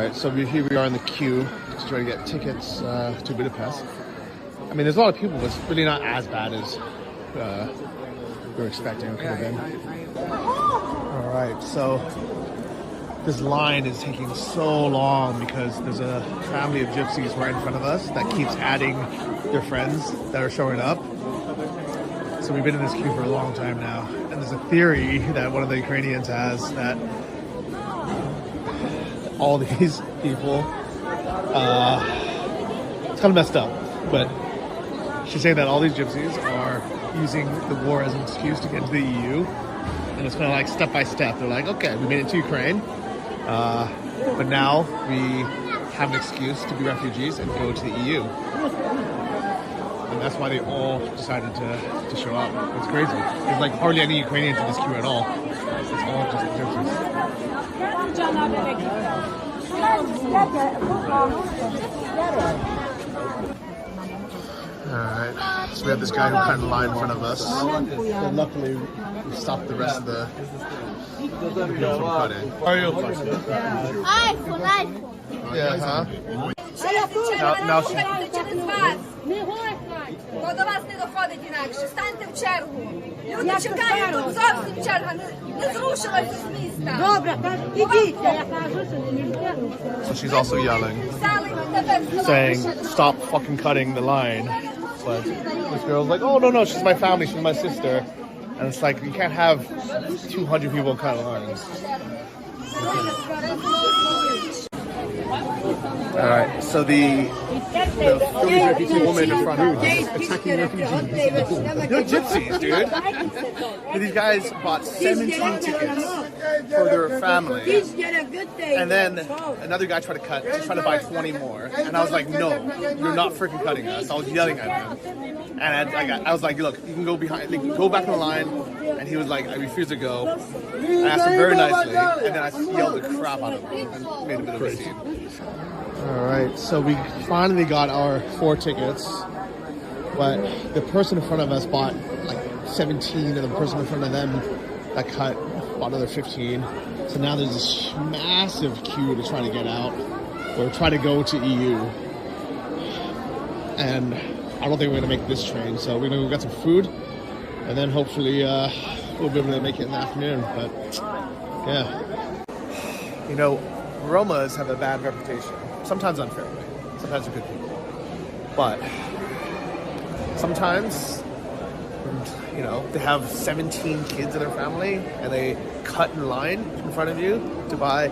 Alright, so here we are in the queue to try to get tickets to Budapest. I mean, there's a lot of people, but it's really not as bad as we were expecting it could have been. Alright, so this line is taking so long because there's a family of gypsies right in front of us that keeps adding their friends that are showing up. So we've been in this queue for a long time now. And there's a theory that one of the Ukrainians has that all these people, it's kind of messed up, but she's saying that all these gypsies are using the war as an excuse to get into the EU. And it's kind of like step by step. They're like, okay, we made it to Ukraine, but now we have an excuse to be refugees and go to the EU. And that's why they all decided to show up. It's crazy. There's like hardly any Ukrainians in this queue at all. It's all just gypsies. Alright, so we have this guy who cut in line in front of us. And luckily, we stopped the rest of the people from cutting. How are you? Yeah, huh? Now she... Бо до вас не доходить інакше. Станьте в чергу. Люди чекають, тут зовсім черга не зрушилася з міста. Добре, ідіть, я кажу, що не можна. So she's also yelling, saying, stop fucking cutting the line. But this girl's like, oh, no, she's my family, she's my sister. And it's like, you can't have 200 people cut lines. Alright, so the refugee woman in front of us is attacking refugees. They're gypsies, dude. And these guys bought 17 tickets for their family. And then another guy tried to cut, he's trying to buy 20 more. And I was like, no, you're not freaking cutting us. I was yelling at him. And I was like, look, you can go behind, like, go back in the line. And he was like, I refuse to go. I asked him very nicely. And then I yelled the crap out of him and made a bit of a scene. Alright, so we finally got our 4 tickets, but the person in front of us bought like 17, and the person in front of them that cut bought another 15. So now there's this massive queue to try to get out, or try to go to EU. And I don't think we're going to make this train, so we're going to go get some food, and then hopefully we'll be able to make it in the afternoon, but yeah. You know, Romas have a bad reputation. Sometimes unfairly. Sometimes they're good people. But sometimes, you know, they have 17 kids in their family and they cut in line in front of you to buy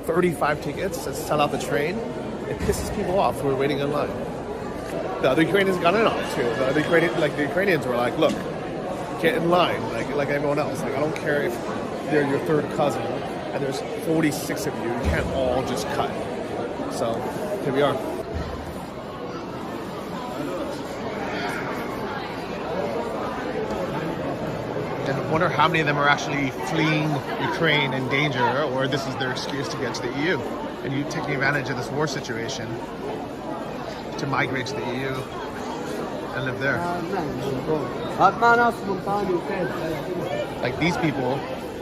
35 tickets and sell out the train. It pisses people off who are waiting in line. The other Ukrainians got in on it too. The Ukrainians were like, look, get in line like everyone else. Like, I don't care if they're your third cousin and there's 46 of you. You can't all just cut. So, here we are. And I wonder how many of them are actually fleeing Ukraine in danger, or this is their excuse to get to the EU. And you taking advantage of this war situation to migrate to the EU and live there. Like, these people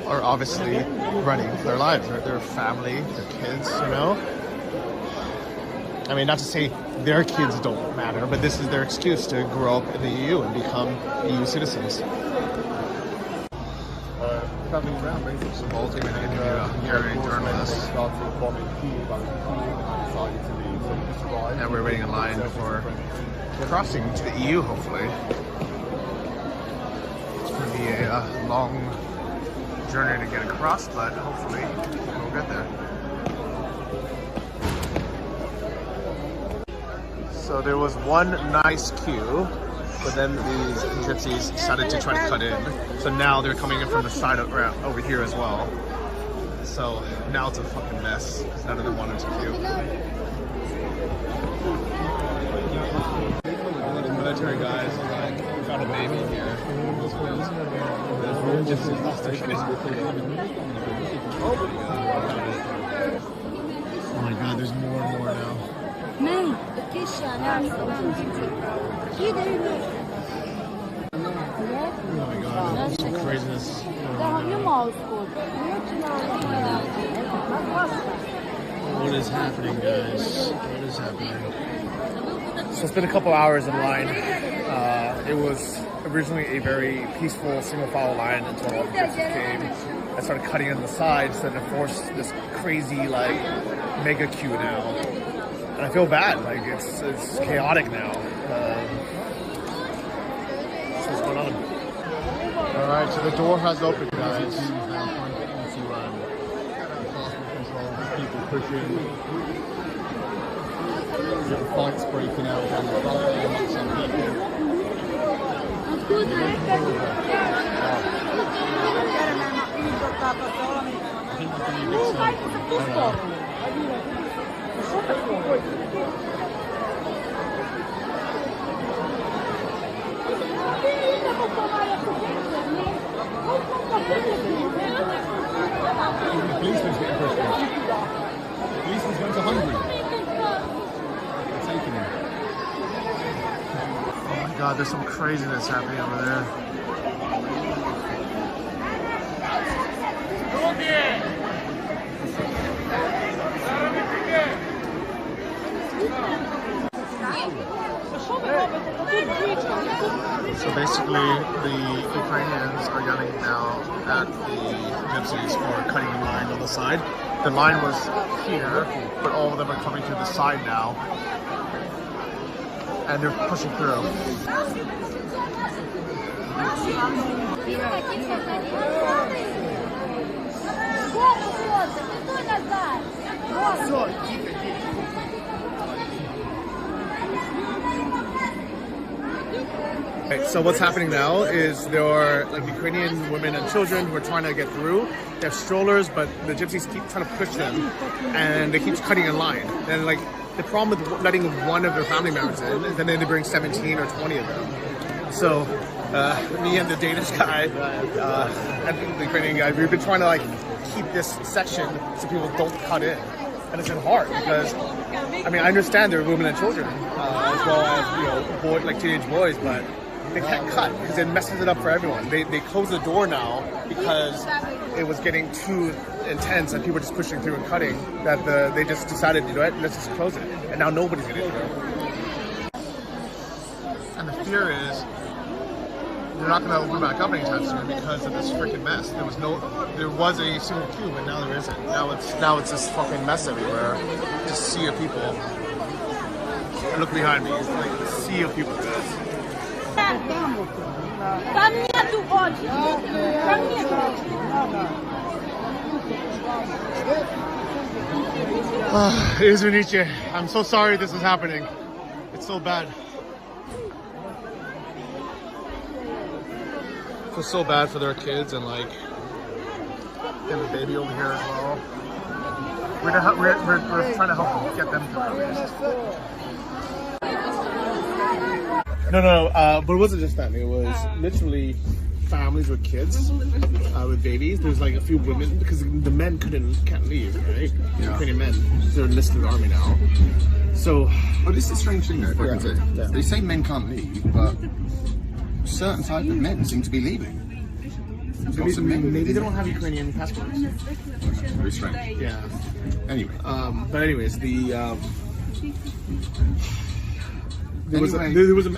are obviously running for their lives, their family, their kids, you know? I mean, not to say their kids don't matter, but this is their excuse to grow up in the EU and become EU citizens. Traveling around, basically. So Paul's going to interview a Hungarian journalist. And we're waiting in line for crossing to the EU, hopefully. It's going to be a long journey to get across, but hopefully we'll get there. So there was one nice queue, but then these gypsies decided to try to cut in. So now they're coming in from the side over here as well. So now it's a fucking mess because none of them wanted to queue. The military guys are like, we found a baby here. The gypsies lost their shit. Oh my god, there's more and more now. Oh my god, this is craziness. What is is happening, guys? What is happening? So it's been a couple hours in line. It was originally a very peaceful single file line until all the gypsies came and started cutting on the sides, then it forced this crazy like mega queue now. And I feel bad, like it's chaotic now. So what's going on? Alright, so the door has opened, guys. People pushing. The fights breaking out down the front there amongst some people. The policeman's getting pushed in. The policeman's going to Hungary. They're taking him. Oh my god, there's some craziness happening over there. So basically, the Ukrainians are yelling now at the gypsies for cutting the line on the side. The line was here, but all of them are coming to the side now. And they're pushing through. Right, so what's happening now is there are like Ukrainian women and children who are trying to get through. They have strollers, but the gypsies keep trying to push them, and they keep cutting in line. And like the problem with letting one of their family members in is then they bring 17 or 20 of them. So me and the Danish guy and the Ukrainian guy, we've been trying to like keep this section so people don't cut in, and it's been hard because I mean I understand there are women and children as well as like teenage boys, but they can't cut because it messes it up for everyone. They close the door now because it was getting too intense and people were just pushing through and cutting that they just decided to do it, let's just close it. And now nobody's getting through. And the fear is they're not going to open back up anytime soon because of this freaking mess. There was a single queue, but now there isn't. Now it's this fucking mess everywhere. Just a sea of people. And look behind me, it's like a sea of people, guys. Izvinice, I'm so sorry this is happening. It's so bad. I feel so bad for their kids and like they have a baby over here as well. We're trying to help get them through at least. No, but it wasn't just that. It was literally families with kids, with babies. There's like a few women because the men can't leave, right? Yeah. Ukrainian men, they're enlisted in the army now. So, well, this is a strange thing though. If I can say, they say men can't leave, but certain type of men seem to be leaving. Maybe they don't have Ukrainian passports. Very strange. Yeah. Anyway. But anyways, there was a